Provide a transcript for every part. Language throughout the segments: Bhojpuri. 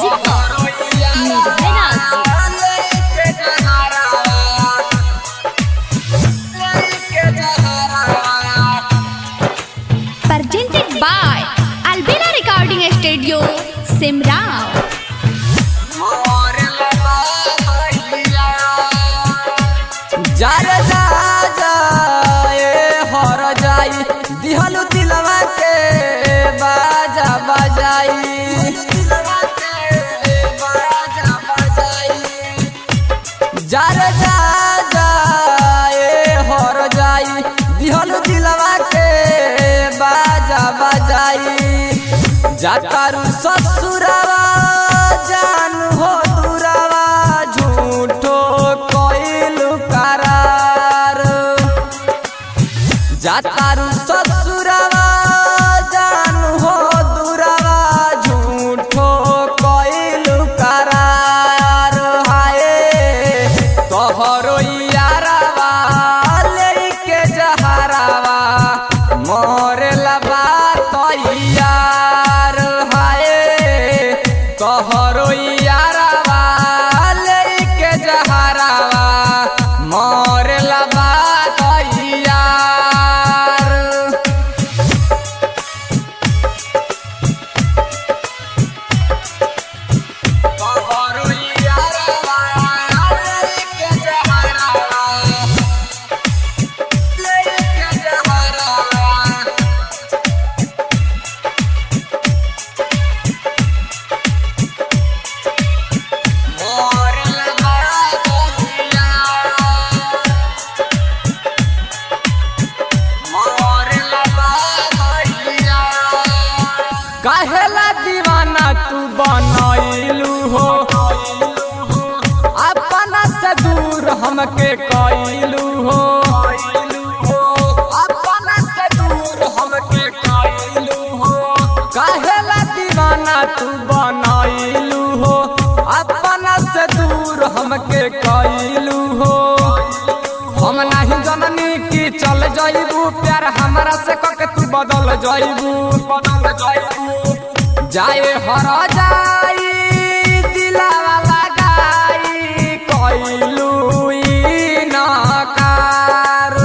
Music presented by Albina Recording Studio, Simrao. जार जा जाए हर जाई दिहलु दिलवा के बाजा बजाई जार जा जाए हर जाई दिहलु दिलवा के बाजा बजाई जातारू ससुरवा जान हो दुरावा झूठो कइलु करार जातारू ससुरवा जान हो दुरावा झूठो कइलु करार हाय तोहरो यारावा लेके जहरावा मोरे लबा तैयार हाय तोहरो यारावा लेके जहरावा मोरे लबा तैयार तोहरो यारावा लेके जहरावा काहेला दीवाना तू बनैलू हो अपना से दूर हमके कइलू हो अपना से दूर हमके कइलू हो काहेला दीवाना तू बनैलू हो अपना से दूर हमके कइलू हो हम नहीं जननी की चल जाइबू प्यार हमरा से कके तू बदल जाइबू जाए हर जाई दिलावा लगाई कइलू नकार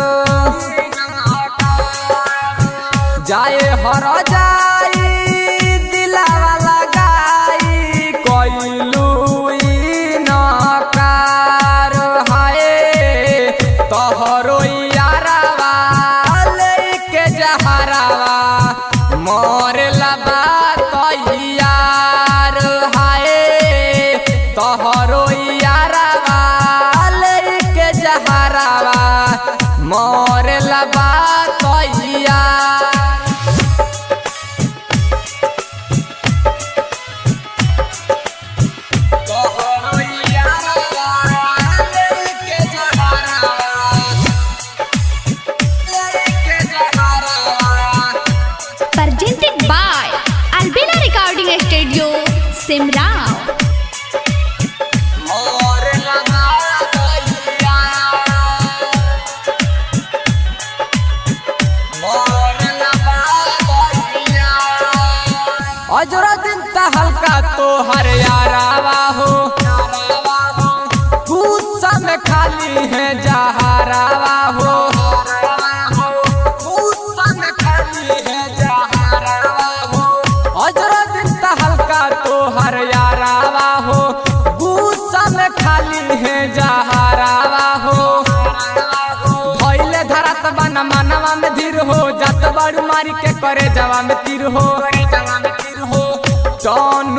जाए हर जाई दिलावा लगाई कइलू नकार हाय तोहरो यारावा लेके जहरावा मोरे लबा तैयार हाय तोहरो यारावा लेके जहरावा मोरे लबा तैयार तोहरो यारावा लेके जहरावा presented by Albina Recording Studio, Simrao. मोरे लबा अजरा दिन हल्का तो हर यारावा हो गुस्सा में खाली है जहरावा हो गुस्सा में खाली है जहरावा हो अजरा दिन हल्का तो हर यारावा हो गुस्सा में खाली है जहरावा हो भइले धरत बन मनवा में धीर हो जत बड़ मारी के करे जवा में तीर हो टन